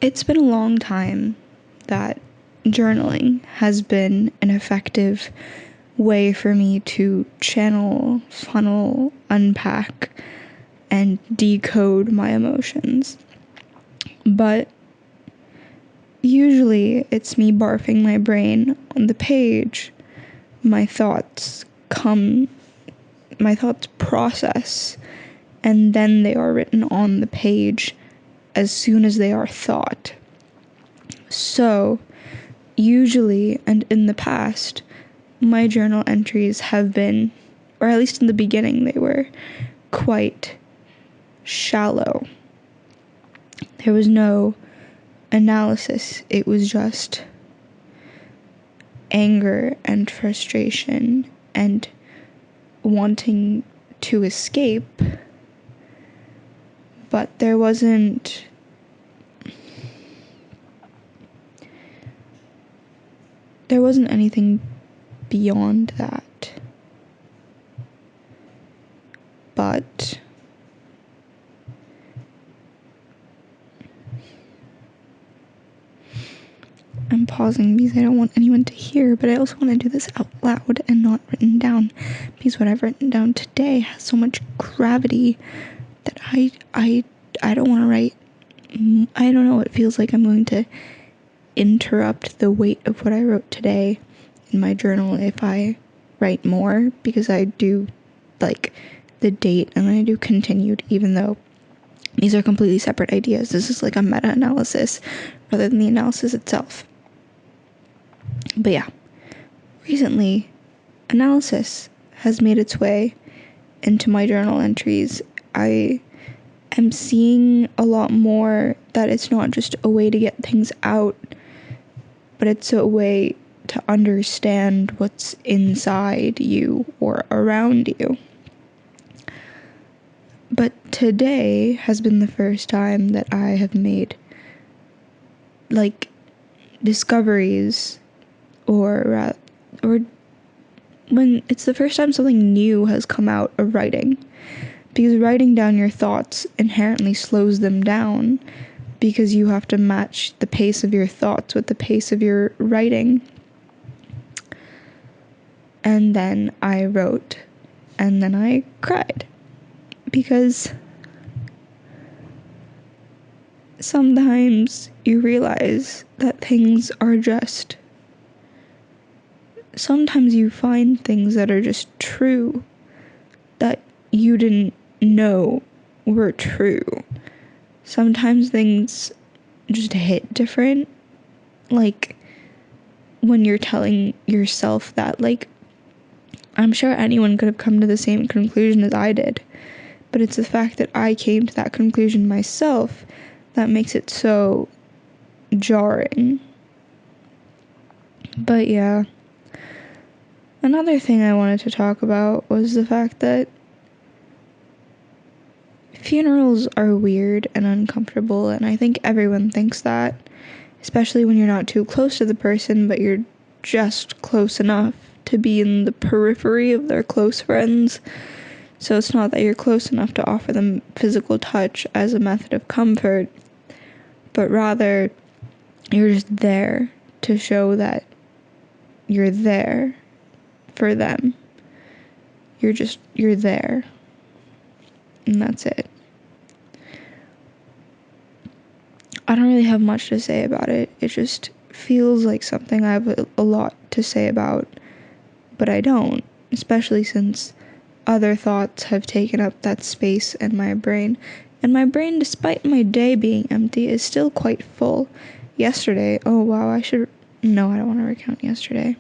It's been a long time that journaling has been an effective way for me to channel, funnel, unpack, and decode my emotions. But usually it's me barfing my brain on the page. My thoughts process, and then they are written on the page as soon as they are thought. So, usually, and in the past, my journal entries have been, or at least in the beginning, they were quite shallow. There was no analysis, it was just anger and frustration and wanting to escape, but there wasn't anything beyond that. But I'm pausing because I don't want anyone to hear, but I also want to do this out loud and not written down, because what I've written down today has so much gravity that I don't want to write. I don't know, it feels like I'm going to interrupt the weight of what I wrote today in my journal if I write more, because I do like the date and I do continued, even though these are completely separate ideas. This is like a meta-analysis rather than the analysis itself. But yeah, recently analysis has made its way into my journal entries. I am seeing a lot more that it's not just a way to get things out, but it's a way to understand what's inside you or around you. But today has been the first time that I have made, like, discoveries, or when it's the first time something new has come out of writing. Because writing down your thoughts inherently slows them down, because you have to match the pace of your thoughts with the pace of your writing. And then I wrote, and then I cried, because sometimes you realize that things are just, sometimes you find things that are just true that you didn't know were true. Sometimes things just hit different, like when you're telling yourself that, like, I'm sure anyone could have come to the same conclusion as I did, but it's the fact that I came to that conclusion myself that makes it so jarring. But yeah, another thing I wanted to talk about was the fact that funerals are weird and uncomfortable, and I think everyone thinks that, especially when you're not too close to the person, but you're just close enough to be in the periphery of their close friends. So it's not that you're close enough to offer them physical touch as a method of comfort, but rather you're just there to show that you're there for them. You're there. And that's it. I don't really have much to say about it. It just feels like something I have a lot to say about, but I don't, especially since other thoughts have taken up that space in my brain. And my brain, despite my day being empty, is still quite full. Yesterday, oh wow, no, I don't want to recount yesterday.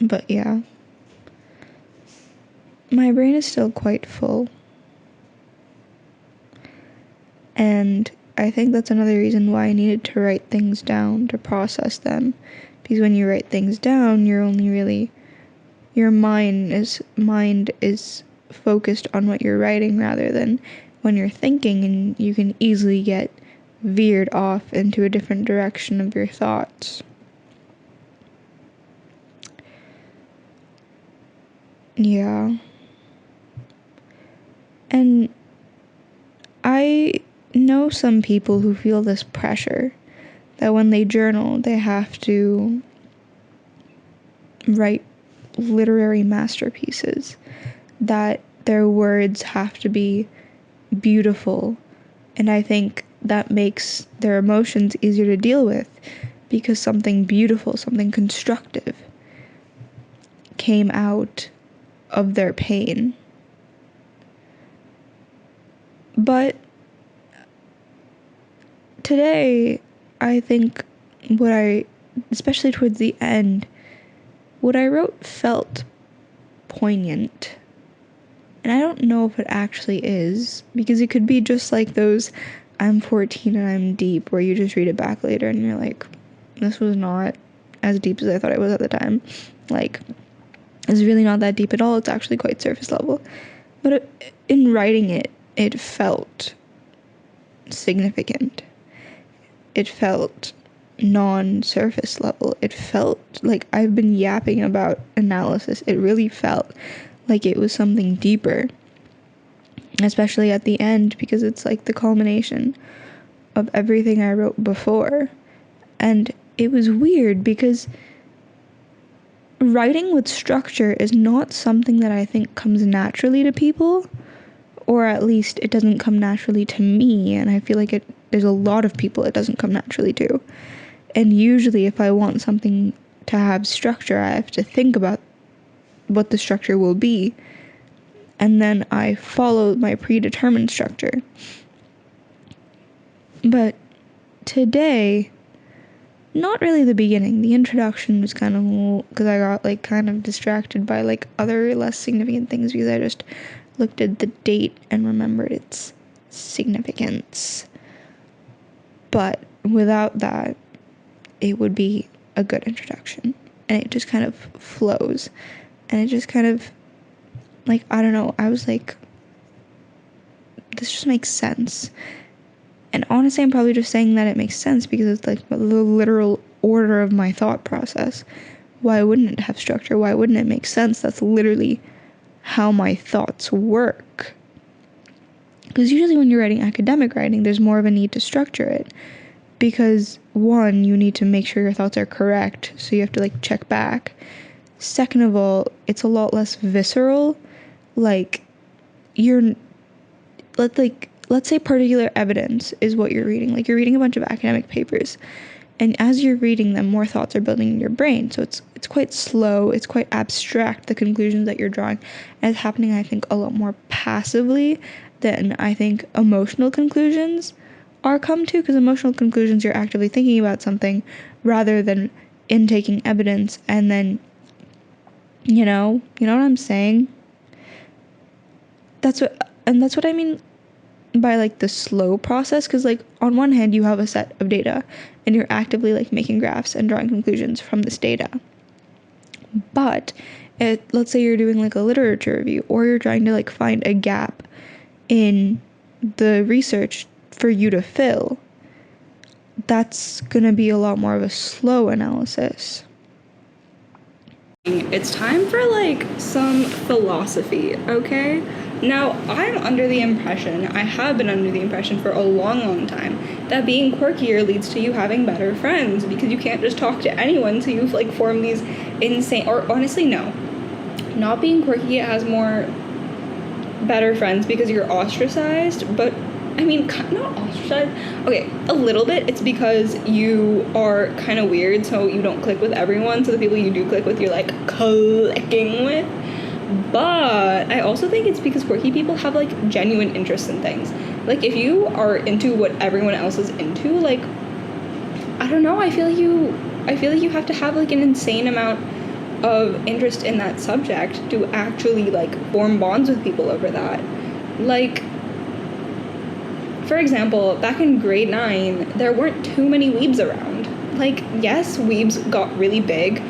But yeah, my brain is still quite full. And I think that's another reason why I needed to write things down to process them. Because when you write things down, your mind is focused on what you're writing rather than when you're thinking, and you can easily get veered off into a different direction of your thoughts. Yeah. And I know some people who feel this pressure that when they journal, they have to write literary masterpieces, that their words have to be beautiful. And I think that makes their emotions easier to deal with because something beautiful, something constructive came out of their pain. But today, I think especially towards the end, what I wrote felt poignant. And I don't know if it actually is, because it could be just like those I'm 14 and I'm deep, where you just read it back later and you're like, this was not as deep as I thought it was at the time. Like, it's really not that deep at all. It's actually quite surface level. But in writing it, it felt significant. It felt non-surface level. It felt like I've been yapping about analysis. It really felt like it was something deeper, especially at the end, because it's like the culmination of everything I wrote before. And it was weird because writing with structure is not something that I think comes naturally to people, or at least it doesn't come naturally to me, and I feel like there's a lot of people it doesn't come naturally to. And usually if I want something to have structure, I have to think about what the structure will be, and then I follow my predetermined structure. But today, not really the beginning. The introduction was kind of, because I got like kind of distracted by like other less significant things, because I just looked at the date and remembered its significance. But without that, it would be a good introduction, and it just kind of flows, and it just kind of, like, I don't know, I was like, this just makes sense. And honestly, I'm probably just saying that it makes sense because it's like the literal order of my thought process. Why wouldn't it have structure? Why wouldn't it make sense? That's literally how my thoughts work. Because usually when you're writing academic writing, there's more of a need to structure it. Because one, you need to make sure your thoughts are correct, so you have to like check back. Second of all, it's a lot less visceral. Like, let's say particular evidence is what you're reading. Like, you're reading a bunch of academic papers, and as you're reading them, more thoughts are building in your brain. So it's quite slow, it's quite abstract, the conclusions that you're drawing. And it's happening, I think, a lot more passively than I think emotional conclusions are come to, because emotional conclusions, you're actively thinking about something rather than intaking evidence and then, you know what I'm saying? That's what I mean by like the slow process, because like on one hand you have a set of data and you're actively like making graphs and drawing conclusions from this data, but let's say you're doing like a literature review, or you're trying to like find a gap in the research for you to fill. That's gonna be a lot more of a slow analysis. It's time for like some philosophy, okay? Now, I'm under the impression, I have been under the impression for a long, long time, that being quirkier leads to you having better friends, because you can't just talk to anyone, so you've like formed these insane, or honestly, no. Not being quirky has more better friends because you're ostracized, but I mean, not ostracized. Okay, a little bit. It's because you are kind of weird, so you don't click with everyone. So the people you do click with, you're like clicking with. But I also think it's because quirky people have like genuine interests in things. Like, if you are into what everyone else is into, like, I don't know. I feel like you have to have like an insane amount of interest in that subject to actually like form bonds with people over that. Like, for example, back in grade 9, there weren't too many weebs around. Like, yes, weebs got really big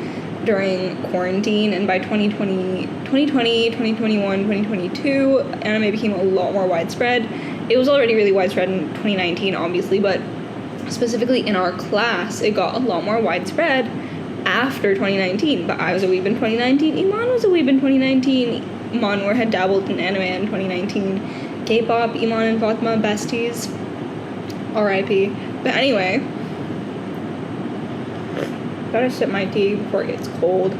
during quarantine, and by 2020, 2021, 2022, anime became a lot more widespread. It was already really widespread in 2019, obviously, but specifically in our class, it got a lot more widespread after 2019. But I was a weeb in 2019, Iman was a weeb in 2019, Manwar had dabbled in anime in 2019, K-pop, Iman and Fatma, besties. R.I.P. But anyway, gotta sip my tea before it gets cold.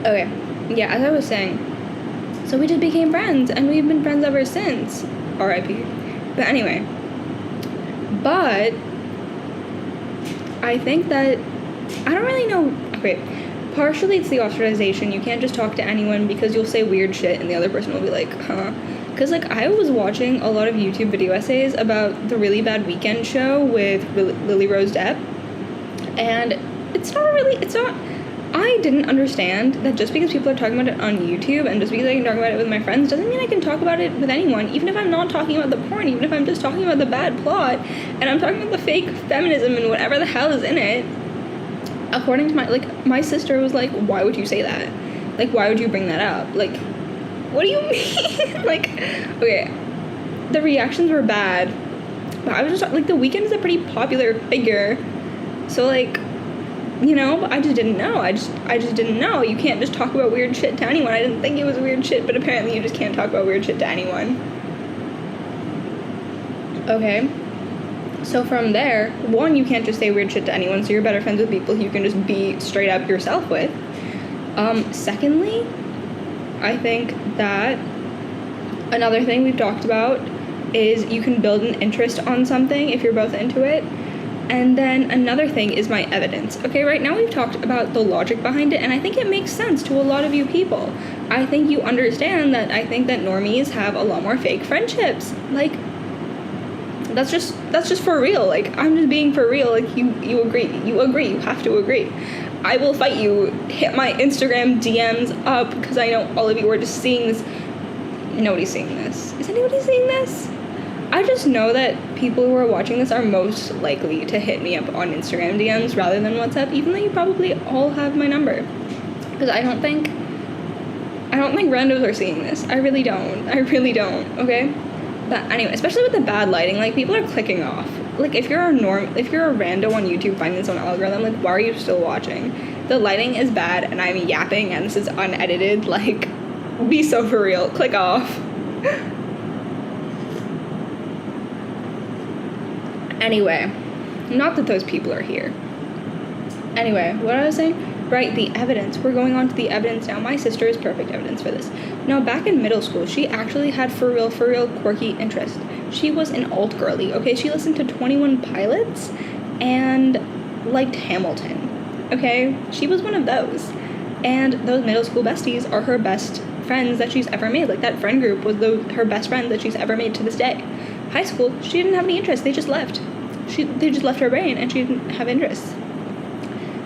Okay, yeah, as I was saying, so we just became friends, and we've been friends ever since. R.I.P. But anyway, but I think that, I don't really know, okay, partially it's the ostracization. You can't just talk to anyone because you'll say weird shit and the other person will be like, huh? Because, like, I was watching a lot of YouTube video essays about the Really Bad Weekend show with Lily Rose Depp, and I didn't understand that just because people are talking about it on YouTube and just because I can talk about it with my friends doesn't mean I can talk about it with anyone, even if I'm not talking about the porn, even if I'm just talking about the bad plot, and I'm talking about the fake feminism and whatever the hell is in it. According to my sister was like, why would you say that? Like, why would you bring that up? Like, what do you mean? Like, okay, the reactions were bad, but I was just, like, The Weeknd is a pretty popular figure, so, like, you know, I just didn't know. I just didn't know. You can't just talk about weird shit to anyone. I didn't think it was weird shit, but apparently you just can't talk about weird shit to anyone. Okay. So from there, one, you can't just say weird shit to anyone, so you're better friends with people who you can just be straight up yourself with. Secondly, I think that another thing we've talked about is you can build an interest on something if you're both into it. And then another thing is my evidence. Okay, right now we've talked about the logic behind it, and I think it makes sense to a lot of you people. I think you understand that I think that normies have a lot more fake friendships. Like, that's just for real. Like, I'm just being for real. Like, you agree, you have to agree. I will fight you. Hit my Instagram DMs up, because I know all of you are just seeing this. Nobody's seeing this. Is anybody seeing this? I just know that people who are watching this are most likely to hit me up on Instagram DMs rather than WhatsApp, even though you probably all have my number. Because I don't think randos are seeing this. I really don't, okay? But anyway, especially with the bad lighting, like, people are clicking off. Like, if you're a rando on YouTube finding this on algorithm, like, why are you still watching? The lighting is bad, and I'm yapping, and this is unedited. Like, be so for real. Click off. Anyway, not that those people are here. Anyway, what was I saying? Right, the evidence. We're going on to the evidence now. My sister is perfect evidence for this. Now, back in middle school, she actually had for real quirky interest. She was an alt girly, okay? She listened to 21 Pilots and liked Hamilton, okay? She was one of those. And those middle school besties are her best friends that she's ever made. Like, that friend group was her best friend that she's ever made to this day. High school, she didn't have any interest. They just left. They just left her brain, and she didn't have interests.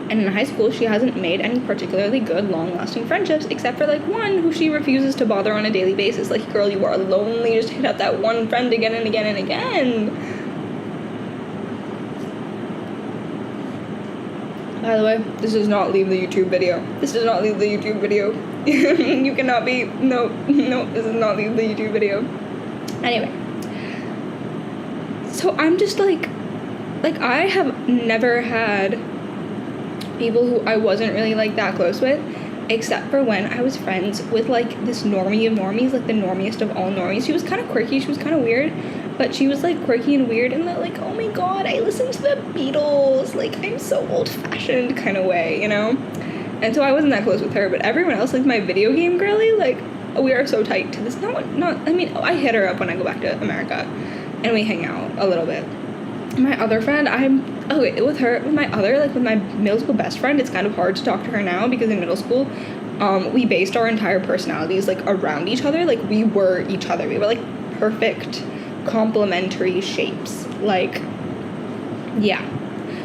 And in high school, she hasn't made any particularly good, long-lasting friendships, except for, like, one who she refuses to bother on a daily basis. Like, girl, you are lonely. Just hit up that one friend again and again and again. By the way, this does not leave the YouTube video. You cannot be... No, this does not leave the YouTube video. Anyway. So I'm just, like, I have never had people who I wasn't really, like, that close with, except for when I was friends with, like, this normie of normies, like, the normiest of all normies. She was kind of quirky, she was kind of weird, but she was, like, quirky and weird in that, like, oh my god, I listen to the Beatles, like, I'm so old-fashioned kind of way, you know? And so I wasn't that close with her, but everyone else, like, my video game girly, like, we are so tight to this. I hit her up when I go back to America, and we hang out a little bit. My other friend, with my middle school best friend, it's kind of hard to talk to her now because in middle school, we based our entire personalities, like, around each other. Like, we were each other. We were, like, perfect complementary shapes. Like, yeah.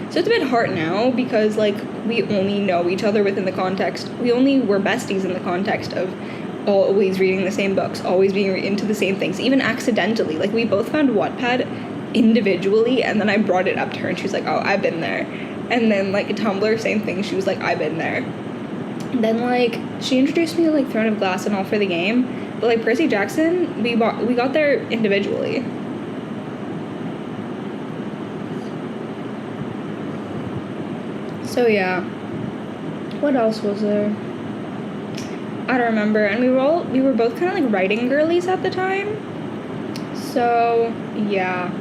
So it's a bit hard now because, like, we only know each other within the context. We only were besties in the context of always reading the same books, always being into the same things, even accidentally. Like, we both found Wattpad individually, and then I brought it up to her, and she was like, oh, I've been there. And then, like, Tumblr, same thing, she was like, I've been there. And then, like, she introduced me to, like, Throne of Glass and All for the Game, but, like, Percy Jackson, we got there individually. So yeah, what else was there? I don't remember. And we were both kind of like writing girlies at the time. So yeah,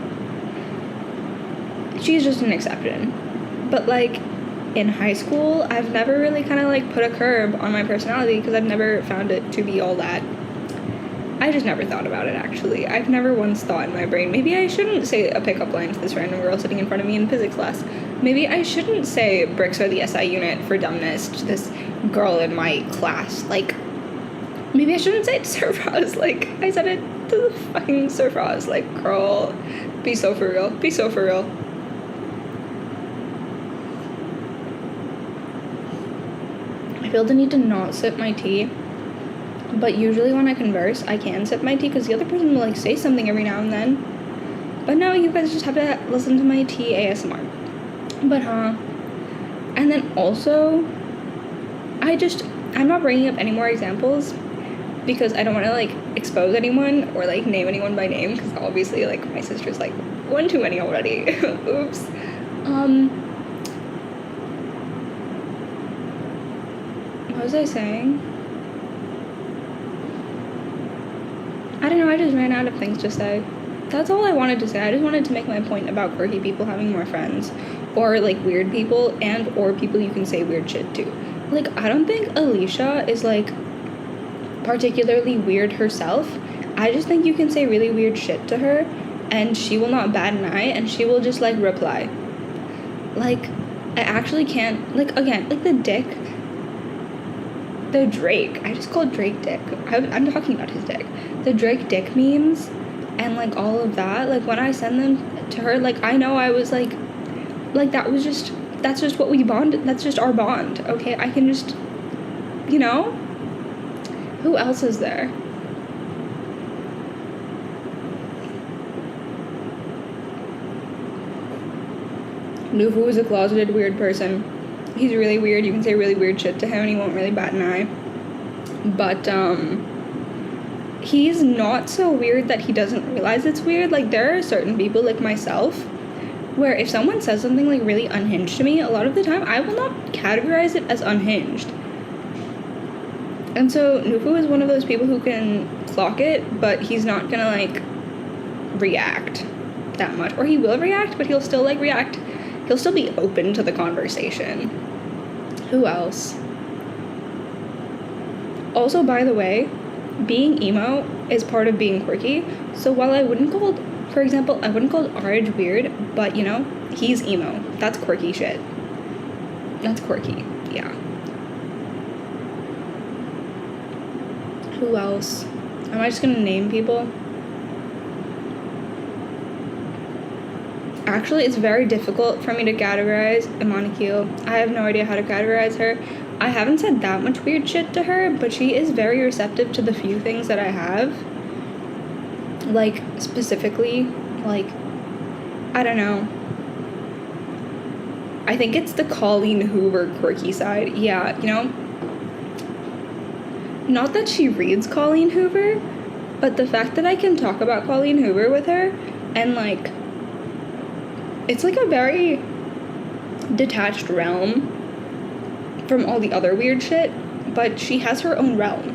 she's just an exception. But like in high school, I've never really kind of like put a curb on my personality because I've never found it to be all that. I just never thought about it, actually. I've never once thought in my brain, maybe I shouldn't say a pickup line to this random girl sitting in front of me in physics class. Maybe I shouldn't say bricks are the SI unit for dumbness to this girl in my class. Like, maybe I shouldn't say it to Surfraz. Like, I said it to the fucking Surfraz. Like, girl, be so for real. Be so for real. I feel the need to not sip my tea. But usually when I converse, I can sip my tea because the other person will, like, say something every now and then. But no, you guys just have to listen to my tea ASMR. But, and then also, I'm not bringing up any more examples because I don't want to, like, expose anyone or, like, name anyone by name because obviously, like, my sister's, like, one too many already. Oops. What was I saying? I don't know, I just ran out of things to say. That's all I wanted to say. I just wanted to make my point about quirky people having more friends. Or, like, weird people and or people you can say weird shit to. Like, I don't think Alicia is, like, particularly weird herself. I just think you can say really weird shit to her and she will not bat an eye and she will just, like, reply. Like, I actually can't, like, again, like, the Drake, I just called Drake Dick. I'm talking about his dick. The Drake Dick memes and, like, all of that, like, when I send them to her, like, I know I was, like, that's just what we bonded, that's just our bond, okay? I can just, you know? Who else is there? Nufu is a closeted weird person. He's really weird. You can say really weird shit to him and he won't really bat an eye. But, he's not so weird that he doesn't realize it's weird. Like, there are certain people, like myself, where if someone says something, like, really unhinged to me, a lot of the time, I will not categorize it as unhinged. And so, Nufu is one of those people who can clock it, but he's not gonna, like, react that much. Or he will react, but he'll still, like, react. He'll still be open to the conversation. Who else? Also, by the way, being emo is part of being quirky. So while I wouldn't call, for example, I wouldn't call Arj weird, but, you know, he's emo. That's quirky shit. That's quirky, yeah. Who else? Am I just gonna name people? Actually, it's very difficult for me to categorize Imanikil. I have no idea how to categorize her. I haven't said that much weird shit to her, but she is very receptive to the few things that I have. Like, specifically, like, I don't know. I think it's the Colleen Hoover quirky side. Yeah, you know? Not that she reads Colleen Hoover, but the fact that I can talk about Colleen Hoover with her and, like, it's like a very detached realm from all the other weird shit, but she has her own realm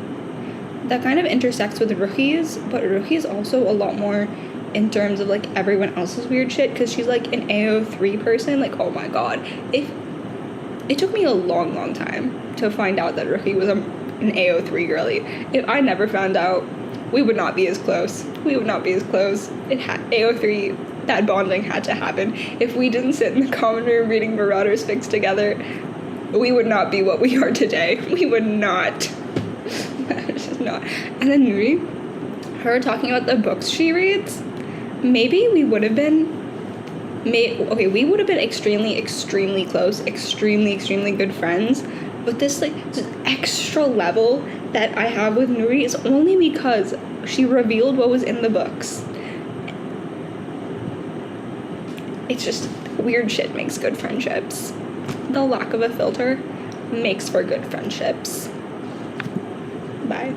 that kind of intersects with Ruchi's, but Ruchi's also a lot more in terms of, like, everyone else's weird shit, because she's, like, an AO3 person. Like, oh my god. It took me a long, long time to find out that Ruchi was an AO3 girly. If I never found out, we would not be as close. We would not be as close. AO3, that bonding had to happen. If we didn't sit in the common room reading Marauders Fix together, we would not be what we are today. We would not. It's just not. And then Nuri, her talking about the books she reads, maybe we would have been, we would have been extremely, extremely close, extremely, extremely good friends, but this, like, this extra level that I have with Nuri is only because she revealed what was in the books. It's just, weird shit makes good friendships. The lack of a filter makes for good friendships. Bye.